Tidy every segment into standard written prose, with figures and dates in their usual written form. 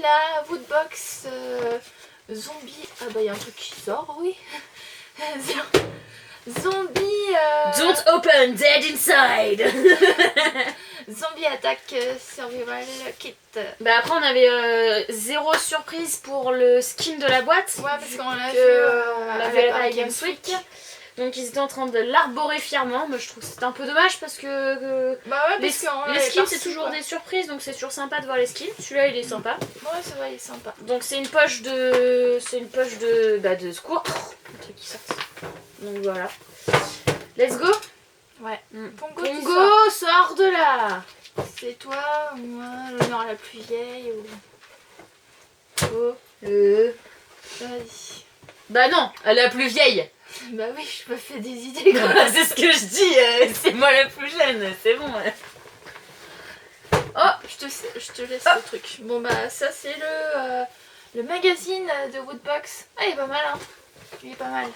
la Woodbox zombie. Ah bah il y a un truc qui sort, oui. Zombie. Don't open, dead inside. Zombie attack survival kit. Bah après on avait zéro surprise pour le skin de la boîte. Ouais, parce qu'on l'a que vu on l'avait à la Paris Games Week. Donc ils étaient en train de l'arborer fièrement. Moi je trouve que c'est un peu dommage parce que bah ouais, les skins c'est toujours quoi. des surprises, donc c'est toujours sympa de voir les skins. Celui-là il est sympa. Ouais, c'est vrai, il est sympa. Donc c'est une poche de de secours. Un truc qui sort. Donc voilà. Let's go. Ouais. Pongo sort de là. C'est toi ou moi, l'honneur à la plus vieille ou... Oh. Vas-y. Bah non, elle est la plus vieille. Bah oui, je me fais des idées quoi. C'est ce que je dis, c'est moi la plus jeune, c'est bon. Oh, je te laisse le truc. Bon bah ça c'est le magazine de Woodbox. Ah il est pas mal hein. Il est pas mal.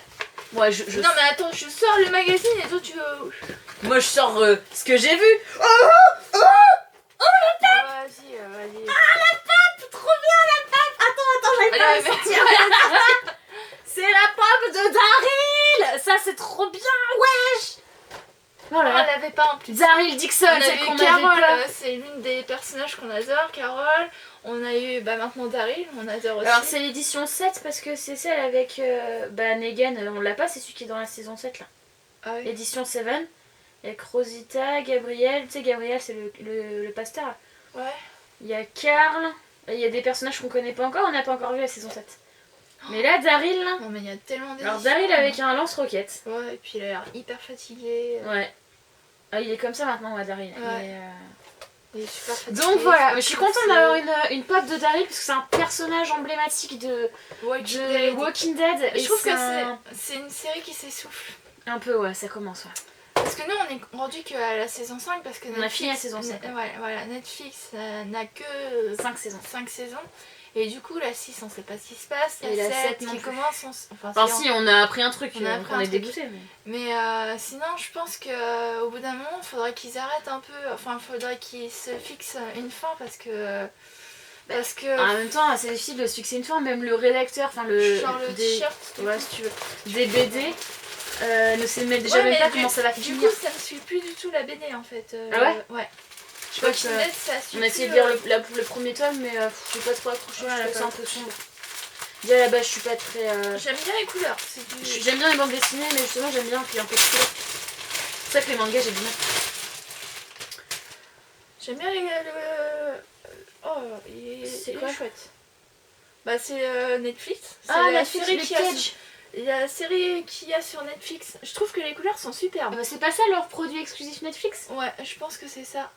Moi Non mais attends, je sors le magazine et toi tu veux... Moi je sors ce que j'ai vu. Oh la pape. Vas-y, vas-y. Ah la pape, trop bien la pape. Attends, j'arrive pas à la sortir. C'est la pape de Daryl. Ça c'est trop bien, wesh. Voilà. On l'avait pas en plus. Daryl Dixon, celle qu'on Carole, c'est l'une des personnages qu'on adore, Carole. On a eu maintenant Daryl, on adore aussi. Alors c'est l'édition 7 parce que c'est celle avec Negan, on l'a pas, c'est celui qui est dans la saison 7 là. Ah oui. Édition 7. Avec Rosita, Gabriel, tu sais Gabriel c'est le pasteur. Ouais. Il y a Carl, il y a des personnages qu'on connaît pas encore, on n'a pas encore vu la saison 7. Mais là Daryl là... Non mais il y a tellement d'éditions. Alors Daryl avec un lance-roquette. Ouais, et puis il a l'air hyper fatigué. Ouais. Ah, il est comme ça maintenant, Daryl. Ouais. Il est super fatigué. Donc voilà, je suis contente d'avoir une pop de Daryl parce que c'est un personnage emblématique de Walking Dead. Je trouve que c'est une série qui s'essouffle. Un peu, ouais, ça commence, ouais. Parce que nous, on est rendu qu'à la saison 5 parce que on a fini la saison 5. Ouais, voilà, Netflix n'a que 5 saisons. 5 saisons. Et du coup, la 6, on sait pas ce qui se passe. Et la 7 qui commence, enfin si, on a appris un truc, on est dégoûté. Mais sinon, je pense qu'au bout d'un moment, il faudrait qu'ils arrêtent un peu. Enfin, il faudrait qu'ils se fixent une fin parce que... En même temps, c'est difficile de se fixer une fin, même le rédacteur, enfin le... Genre le t-shirt. Ouais, si tu veux. Des BD, ne sait déjà même pas comment ça va finir. Du coup, ça ne suit plus du tout la BD en fait. Ah ouais? Ouais. Je crois on a essayé de lire le premier tome, mais j'ai pas trop accroché, je trouve ça un peu sombre. Déjà à la base, je suis pas très... J'aime bien les couleurs. J'aime bien les bandes dessinées, mais justement, j'aime bien qu'il y ait un peu de couleurs. C'est ça que les mangas, j'aime bien. J'aime bien les... Oh, c'est quoi chouette. Bah c'est Netflix. Ah, la série qui Cage. La série qu'il y a sur Netflix. Je trouve que les couleurs sont superbes. C'est pas ça leur produit exclusif Netflix? Ouais, je pense que c'est ça.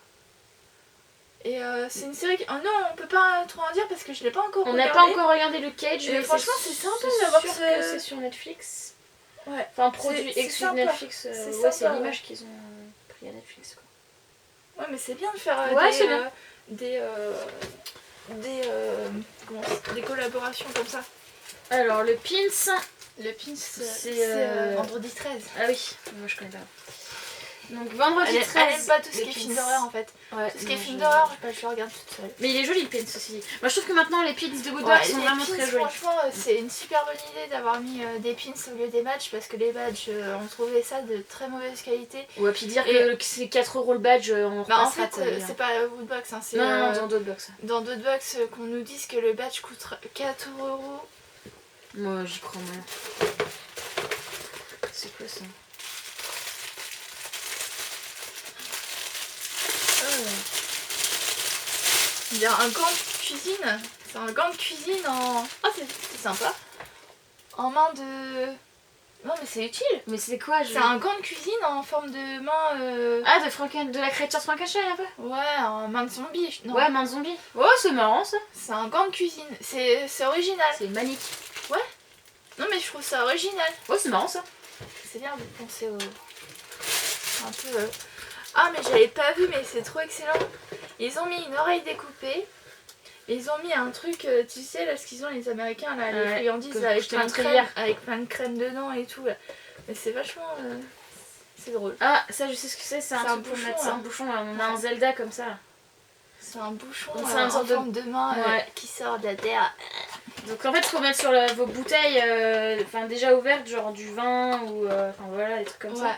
Et c'est une série qui... Oh non, on peut pas trop en dire parce que je l'ai pas encore regardé. On n'a pas encore regardé le Cage, mais franchement c'est sympa d'avoir que c'est sur Netflix. Ouais. Enfin, produit exclusif Netflix. Ouais, c'est l'image qu'ils ont pris à Netflix quoi. Ouais, mais c'est bien de faire des collaborations comme ça. Alors le pins. Le pins c'est vendredi 13. Ah oui, moi je connais pas. Donc vendredi 13. Elle aime pas tout ce qui est film d'horreur en fait. Ouais, tout ce qui est film d'horreur, je le regarde toute seule. Mais il est joli le pins aussi. Moi je trouve que maintenant les pins de Woodbox sont vraiment très jolis. Franchement, c'est une super bonne idée d'avoir mis des pins au lieu des badges parce que les badges, on trouvait ça de très mauvaise qualité. Ouais, puis dire que c'est 4€ le badge, on en fait, c'est pas Woodbox, hein, c'est non, dans d'autres box. Dans d'autres box qu'on nous dise que le badge coûte 4€. Moi j'y crois moins. C'est quoi ça? Il y a un gant de cuisine. C'est un gant de cuisine en... Ah, c'est sympa. En main de... Non mais c'est utile. Mais c'est quoi? C'est un gant de cuisine en forme de main... Ah, de la créature Frankenstein un peu? Ouais, en main de zombie. Non. Ouais, main de zombie. Oh, c'est marrant ça. C'est un gant de cuisine. C'est original. C'est manique. Ouais. Non mais je trouve ça original. Ouais, c'est marrant ça. C'est bien de penser au... Un peu... Ah mais j'avais pas vu, mais c'est trop excellent. Ils ont mis une oreille découpée. Ils ont mis un truc, tu sais là ce qu'ils ont les Américains là, les friandises avec plein de crème dedans et tout. Là. Mais c'est vachement... c'est drôle. Ah ça je sais ce que c'est un truc pour mettre ça. Un bouchon là. On a un Zelda comme ça. C'est un bouchon Donc, c'est une en sorte de- forme de main Ouais. qui sort de la terre. Donc en fait, il faut mettre sur vos bouteilles déjà ouvertes, genre du vin ou voilà, des trucs comme ça.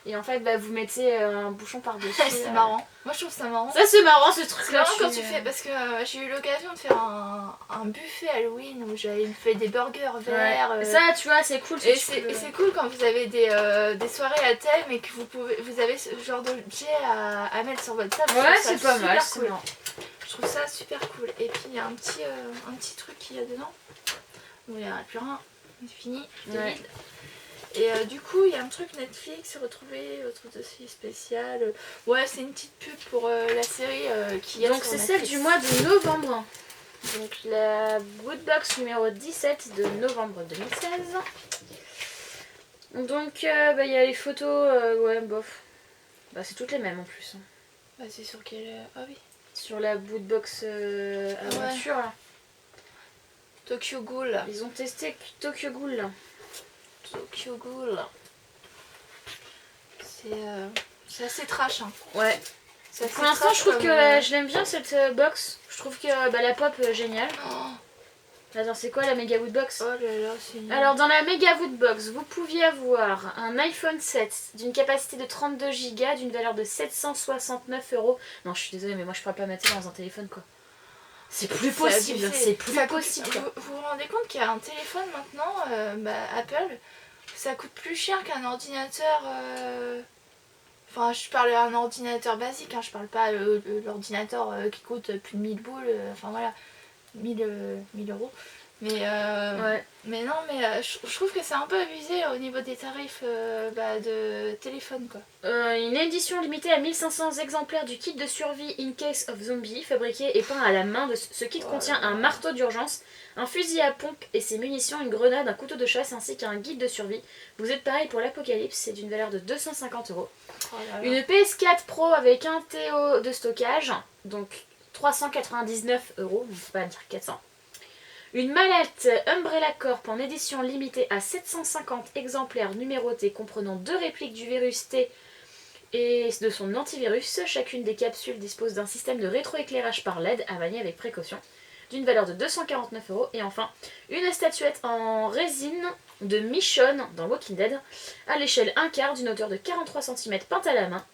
Et en fait, vous mettez un bouchon par-dessus. C'est marrant. Moi je trouve ça marrant. Ça, c'est marrant ce truc C'est là. marrant quand tu fais, parce que j'ai eu l'occasion de faire un buffet Halloween où j'avais fait des burgers verts. Ça, tu vois, c'est cool. Et c'est cool quand vous avez des soirées à thème et que vous avez ce genre d'objet à mettre sur votre table. Ouais, Je trouve c'est ça pas mal. super C'est cool. marrant. Je trouve ça super cool. Et puis il y a un petit truc qu'il y a dedans. Bon, il n'y en a plus rien. C'est fini. C'est Ouais. vide. Et du coup, il y a un truc Netflix, retrouver votre dossier spécial. Ouais, c'est une petite pub pour la série qui y a Donc sur c'est celle Netflix. du mois de novembre. Donc la Woodbox numéro 17 de novembre 2016. Donc il y a les photos, ouais bof. C'est toutes les mêmes en plus. Hein. Bah, c'est sur quelle. Ah oui. Sur la Woodbox aventure là. Tokyo Ghoul. Ils ont testé Tokyo Ghoul là. Tokyo Ghoul. C'est assez trash. Hein. Ouais. C'est assez Pour l'instant trash je trouve comme, que je l'aime bien cette box. Je trouve que la pop géniale. Oh, Attends, c'est quoi la Mega Woodbox? oh là là, c'est nul. Alors dans la Mega Woodbox, vous pouviez avoir un iPhone 7 d'une capacité de 32 Go d'une valeur de 769 €. Non, je suis désolée, mais moi je pourrais pas mettre ça dans un téléphone quoi. C'est plus possible, abusé. c'est plus Ça coûte- possible. Quoi. Vous vous rendez compte qu'il y a un téléphone maintenant, Apple, ça coûte plus cher qu'un ordinateur. Enfin, je parle d'un ordinateur basique, hein, je parle pas l'ordinateur qui coûte plus de 1000 boules, enfin voilà, 1000 euros. Mais non, mais je trouve que c'est un peu abusé au niveau des tarifs de téléphone quoi. Une édition limitée à 1500 exemplaires du kit de survie In Case of Zombie, fabriqué et peint à la main. Ce kit contient un marteau d'urgence, un fusil à pompe et ses munitions, une grenade, un couteau de chasse ainsi qu'un guide de survie. Vous êtes pareil pour l'apocalypse, c'est d'une valeur de 250 €. Oh là là. Une PS4 Pro avec 1 TO de stockage, donc 399 €, on ne peut pas dire 400. Une mallette Umbrella Corp en édition limitée à 750 exemplaires numérotés comprenant 2 répliques du virus T et de son antivirus. Chacune des capsules dispose d'un système de rétroéclairage par LED à manier avec précaution d'une valeur de 249 €. Et enfin, une statuette en résine de Michonne dans Walking Dead à l'échelle 1/4 d'une hauteur de 43 cm peinte à la main.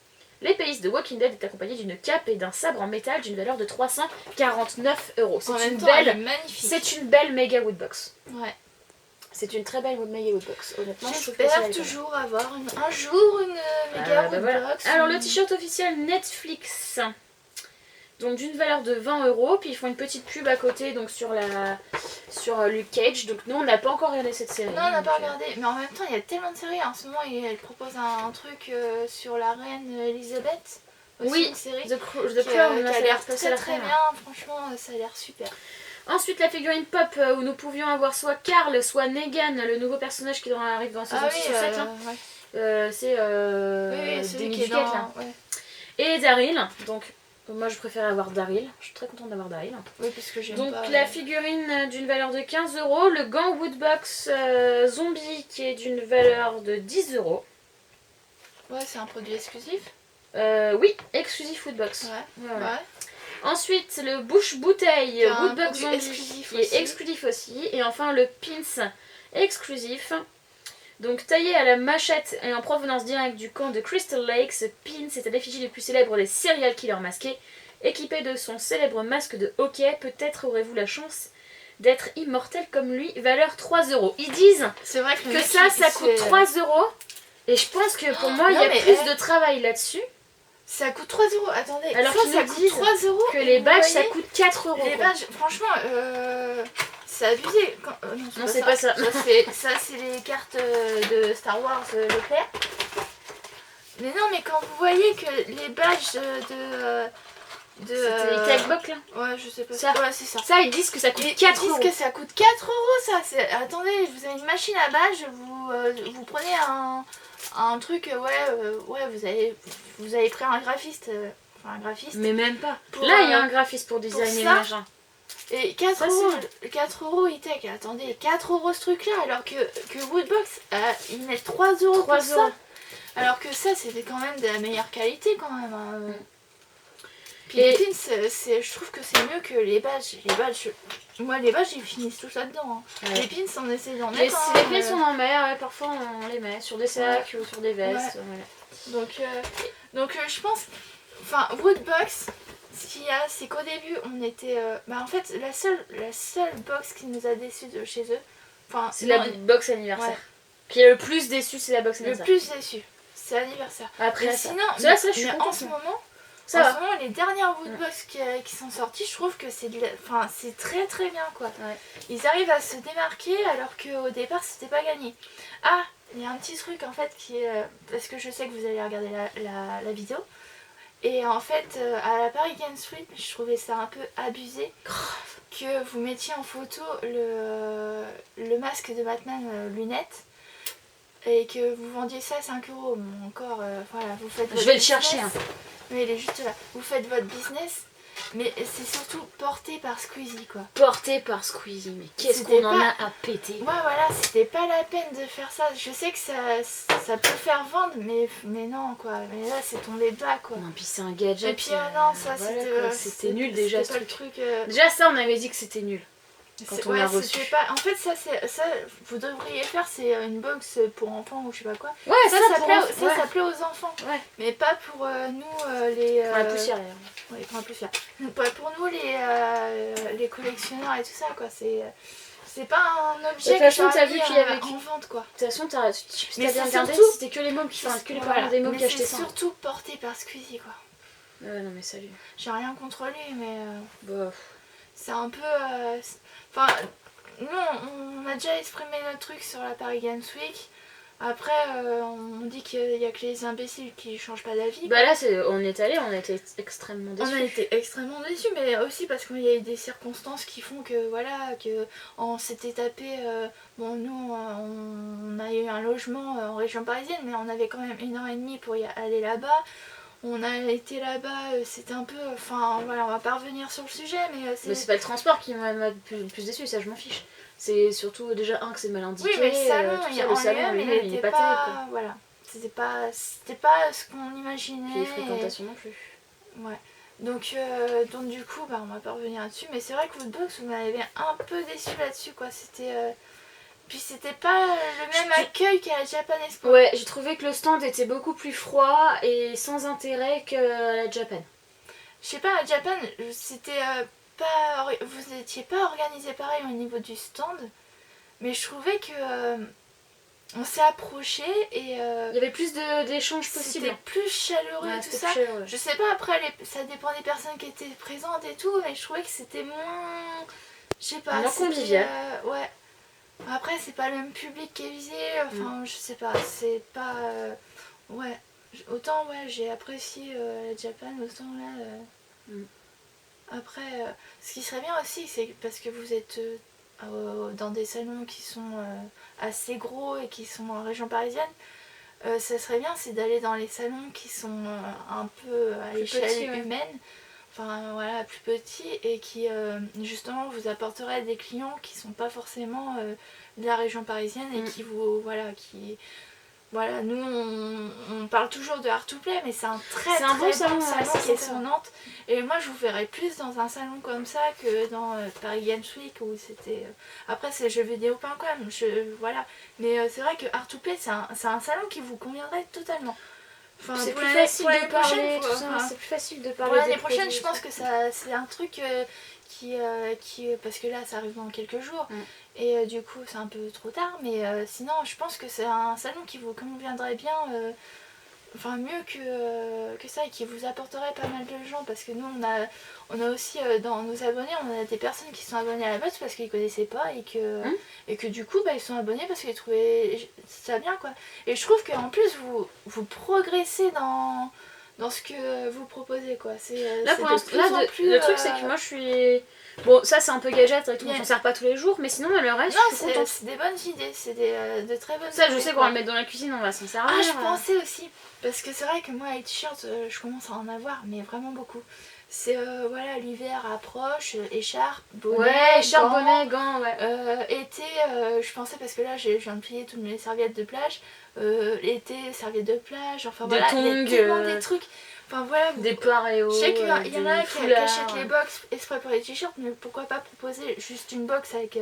L'épéiste de Walking Dead est accompagnée d'une cape et d'un sabre en métal d'une valeur de 349 €. En C'est même une temps, elle est belle, magnifique. c'est une belle méga woodbox. Ouais. C'est une très belle méga woodbox. Honnêtement, je trouve que J'espère c'est toujours avoir un jour une méga voilà. woodbox. Alors le t-shirt officiel Netflix. Donc d'une valeur de 20 €, puis ils font une petite pub à côté donc sur Luke Cage. Donc nous on n'a pas encore regardé cette série. Non, on n'a donc, pas regardé, mais en même temps il y a tellement de séries en ce moment. Elle propose un truc sur la reine Elisabeth. Aussi, Oui, une série The qui Crown, a ça l'air passé très la très crème. bien. Franchement, ça a l'air super. Ensuite la figurine pop où nous pouvions avoir soit Carl, soit Negan, le nouveau personnage qui arrive dans la saison 6 ou 7. Ouais. C'est Oui, celui Demi qui est Duquette, dans. là. Ouais. Et Daryl. Donc moi je préfère avoir Daryl. Je suis très contente d'avoir Daryl. Oui, parce que j'aime Donc pas. la figurine d'une valeur de 15 €, le gant Woodbox zombie qui est d'une valeur de 10 €. Ouais, c'est un produit exclusif. Oui, exclusif Woodbox. Ouais. Ouais, ouais. Ouais. Ensuite le bouche-bouteille Qui est un Woodbox produit zombie exclusif qui aussi. est exclusif aussi. Et enfin le pins exclusif. Donc taillé à la machette et en provenance directe du camp de Crystal Lake, ce pin est à l'effigie du plus célèbre des serial killers masqués. Équipé de son célèbre masque de hockey, peut-être aurez-vous la chance d'être immortel comme lui, valeur 3 €. Ils disent C'est vrai que, le que mec, ça il coûte se- 3 € et je pense que pour moi il y non, a mais, plus de travail là-dessus Ça coûte 3 €. Attendez, Alors ça, qu'ils ça nous coûte disent 3 € que et les vous badges ça voyez, coûte 4 €. Les quoi. badges, franchement, c'est abusé. Non, c'est pas ça. Ça, c'est les cartes de Star Wars Leclerc. Mais non, mais quand vous voyez que les badges C'était les cakebox là. Ouais, je sais pas. Ça. Ouais, c'est ça. Ça ils disent que ça coûte Ils 4 disent €. que ça coûte 4 € ça. Attendez, vous avez une machine à badges, vous prenez un truc, vous avez pris un graphiste. Un graphiste. Mais même pas. Pour, Là il y a un graphiste pour designer le ça, machin. Et 4 Ça, euros, 4 € e-tech, attendez, 4 € ce truc là, alors que Woodbox, ils mettent 3 € 3 pour ça. Alors que ça, c'était quand même de la meilleure qualité quand même. Puis les pins, je trouve que c'est mieux que les badges. Moi, les badges, ils finissent tous là-dedans. Hein. Ouais. Les pins, on essaie d'en mettre. Les pins, on en met, ouais, parfois on les met sur des sacs ou sur des vestes. Ouais. Donc je pense. Enfin, Woodbox, ce qu'il y a, c'est qu'au début, on était. En fait, la seule box qui nous a déçus de chez eux. C'est la box anniversaire. Ouais. Qui est le plus déçu, c'est la box anniversaire. Le plus déçu, c'est l'anniversaire. Après, sinon, je suis contente. En ce moment, les dernières Woodbox qui sont sorties, je trouve que c'est très très bien quoi. Ouais. Ils arrivent à se démarquer alors qu'au départ c'était pas gagné. Ah, il y a un petit truc en fait qui est. Parce que je sais que vous allez regarder la vidéo. Et en fait, à la Paris Games Week, je trouvais ça un peu abusé que vous mettiez en photo le masque de Batman lunettes. Et que vous vendiez ça à 5 €. Bon, encore, voilà, vous faites votre Je vais le chercher. Hein. Mais il est juste là. Vous faites votre business, mais c'est surtout porté par Squeezie, quoi. Porté par Squeezie, mais qu'est-ce qu'on en a à péter. Ouais, voilà, c'était pas la peine de faire ça. Je sais que ça peut faire vendre, mais non, quoi. Mais là, c'est tombé bas, quoi. Non, puis c'est un gadget. Et puis, non, ça, voilà, c'était nul déjà, ce truc. Déjà, ça, on avait dit que c'était nul. Quand on l'a reçu. En fait, ça, vous devriez faire, c'est une box pour enfants ou je sais pas quoi. Ouais, ça plaît aux enfants. Ouais. Mais pas pour nous, les. Pour la poussière, d'ailleurs. Ouais, pour la poussière. Pas pour nous, les collectionneurs et tout ça, quoi. C'est pas un objet qui est en vente, quoi. De toute façon, t'as bien regardé, c'était que les mômes qui que les parents des mômes qui achetaient ça. C'est surtout porté par Squeezie, quoi. Ouais, non, mais salut. J'ai rien contre lui, mais. Bof. C'est un peu. Enfin, nous, on a déjà exprimé notre truc sur la Paris Games Week. Après, on dit qu'il n'y a que les imbéciles qui changent pas d'avis. Bah là, on est allé, on a été extrêmement déçus. On a été extrêmement déçus, mais aussi parce qu'il y a eu des circonstances qui font que, voilà, on s'était tapé. Bon, nous, on a eu un logement en région parisienne, mais on avait quand même 1h30 pour y aller là-bas. On a été là-bas, c'était un peu. Enfin, voilà, on va pas revenir sur le sujet, mais c'est. Mais c'est pas le transport qui m'a le plus déçu, ça je m'en fiche. C'est surtout déjà que c'est mal indiqué. Oui, mais le salon, il était pas. Voilà. C'était pas ce qu'on imaginait. Puis les fréquentations non plus. Ouais. Donc du coup, on va pas revenir là-dessus. Mais c'est vrai que Woodbox, vous m'avez un peu déçu là-dessus, quoi. C'était. Puis c'était pas le même accueil qu'à la Japan Expo. Ouais, j'ai trouvé que le stand était beaucoup plus froid et sans intérêt que la Japan. Je sais pas, à Japan, c'était pas. Vous n'étiez pas organisé pareil au niveau du stand, mais je trouvais que. On s'est approché et. Il y avait plus d'échanges possibles. C'était plus chaleureux et tout ça. Je sais pas, après, ça dépend des personnes qui étaient présentes et tout, mais je trouvais que c'était moins. Je sais pas. Moins convivial. Ouais. Après, c'est pas le même public qui est visé, enfin, je sais pas, c'est pas. Ouais. Autant, ouais, j'ai apprécié la Japan, autant là. Après, ce qui serait bien aussi, c'est parce que vous êtes dans des salons qui sont assez gros et qui sont en région parisienne, ça serait bien, c'est d'aller dans les salons qui sont un peu à l'échelle humaine. Enfin voilà, plus petit et qui justement vous apporterait des clients qui sont pas forcément de la région parisienne et qui vous voilà, nous on parle toujours de Art to Play, mais c'est un très bon salon qui est sur Nantes, et moi je vous verrais plus dans un salon comme ça que dans Paris Games Week où c'était après c'est jeuxvideo.com, voilà, mais c'est vrai que Art to Play c'est un salon qui vous conviendrait totalement. Enfin, c'est plus facile de parler, c'est plus facile de parler. L'année prochaine, je pense que c'est un truc qui parce que là, ça arrive dans quelques jours, et du coup, c'est un peu trop tard, mais sinon, je pense que c'est un salon qui vous conviendrait bien, enfin mieux que ça, et qui vous apporterait pas mal de gens, parce que nous, on a aussi dans nos abonnés, on a des personnes qui sont abonnées à la base parce qu'ils connaissaient pas, et que du coup, ils sont abonnés parce qu'ils trouvaient ça bien, quoi. Et je trouve qu'en plus, vous progressez dans ce que vous proposez, quoi. Là, pour l'instant, le truc, c'est que moi, je suis. Bon, ça, c'est un peu gadget, on s'en sert pas tous les jours, mais sinon, le reste, je suis contente. C'est des bonnes idées, c'est de très bonnes idées. Ça, je sais qu'on va le mettre dans la cuisine, on va s'en servir. Ah, je pensais aussi, parce que c'est vrai que moi, les t-shirts, je commence à en avoir, mais vraiment beaucoup. C'est, voilà, l'hiver approche, écharpe, bonnet, gants, ouais. Été, je pensais, parce que là, je viens de plier toutes mes serviettes de plage, été, serviettes de plage, enfin voilà, il y a tellement des trucs. Enfin voilà. Des paréos. Je sais qu'il y en a des qui achètent foulards. les box exprès pour les t-shirts, mais pourquoi pas proposer juste une box avec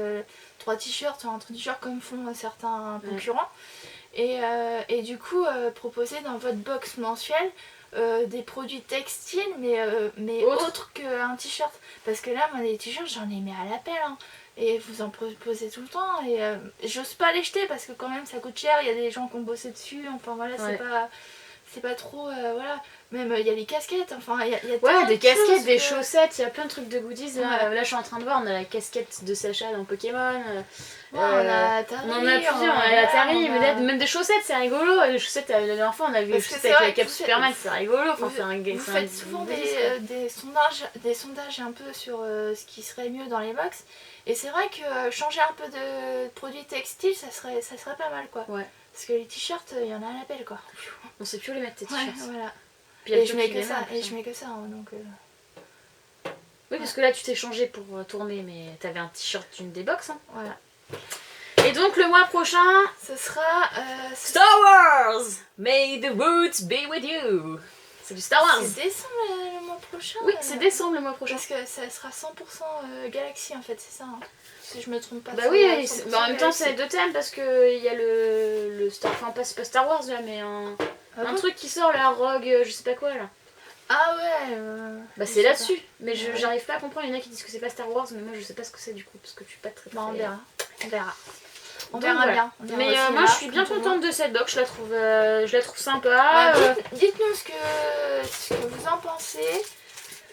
3 t-shirts ou un t-shirt comme font certains concurrents. Et du coup, proposer dans votre box mensuelle des produits textiles, mais autres qu'un t-shirt. Parce que là, moi, les t-shirts, j'en ai mis à l'appel. Hein. Et vous en proposez tout le temps. Et j'ose pas les jeter parce que quand même, ça coûte cher. Il y a des gens qui ont bossé dessus. Enfin voilà, c'est pas trop. Voilà. Même il y a les casquettes. Enfin, il y a Ouais, des casquettes, des que... chaussettes. Il y a plein de trucs de goodies. Là, Ouais. là, je suis en train de voir. On a la casquette de Sacha dans Pokémon. Ouais, on a Tari, on en a plusieurs, on a la Tari, même des chaussettes, c'est rigolo. Les chaussettes, la dernière fois, on a vu les chaussettes avec la cape Superman, c'est rigolo. Enfin, vous faites souvent des sondages un peu sur ce qui serait mieux dans les box. Et c'est vrai que changer un peu de produits textiles, ça serait pas mal, quoi. Ouais. Parce que les t-shirts, il y en a à l'appel, quoi. On sait plus où les mettre, tes t-shirts. Ouais, voilà. Puis Et je mets que ça, hein, donc... Oui, parce que là, tu t'es changé pour tourner, mais t'avais un t-shirt d'une des box, hein. Voilà. Et donc, le mois prochain... Ce sera... Star Wars! May the roots be with you! C'est du Star Wars! C'est décembre le mois prochain. Oui, c'est décembre le mois prochain. Parce que ça sera 100% Galaxy, en fait, c'est ça, hein. Si je me trompe pas. Bah oui, mais en même temps, c'est deux thèmes, parce qu'il y a le Star... Enfin, c'est pas Star Wars, là, mais un truc qui sort, là, Rogue, je sais pas quoi, là. Ah ouais. Bah c'est là-dessus, mais j'arrive pas à comprendre. Il y en a qui disent que c'est pas Star Wars, mais moi je sais pas ce que c'est du coup, parce que je suis pas très. Bah on verra. On Donc, verra voilà. bien. Mais moi je suis bien contente de cette box, je la trouve sympa. Dites-nous ce que vous en pensez,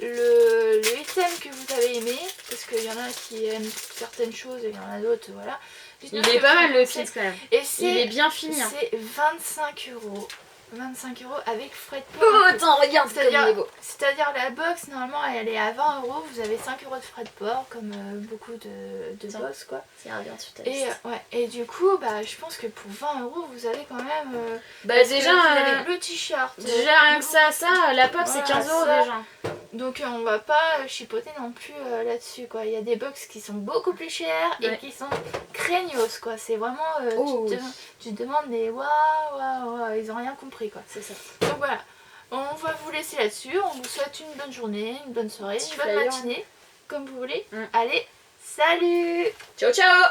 le item que vous avez aimé, parce qu'il y en a qui aiment certaines choses et il y en a d'autres, voilà. Il est pas mal le kit quand même. Et il est bien fini. Hein. C'est 25 €. 25 € avec frais de port. Oh, attends, regarde, c'est-à-dire la box, normalement, elle est à 20 €. Vous avez 5 € de frais de port, comme beaucoup de box, quoi. C'est revient sur ta liste. Et du coup, bah, je pense que pour 20 € vous avez quand même... bah déjà, vous avez le t-shirt. Déjà, rien que ça, la pop, c'est 15 € déjà. Donc on va pas chipoter non plus là-dessus, quoi. Il y a des box qui sont beaucoup plus chères et qui sont craignos, quoi. C'est vraiment... tu te demandes des waouh, ils ont rien compris, quoi. C'est ça. Donc voilà, on va vous laisser là-dessus. On vous souhaite une bonne journée, une bonne soirée, une bonne matinée, comme vous voulez. Allez, salut! Ciao, ciao!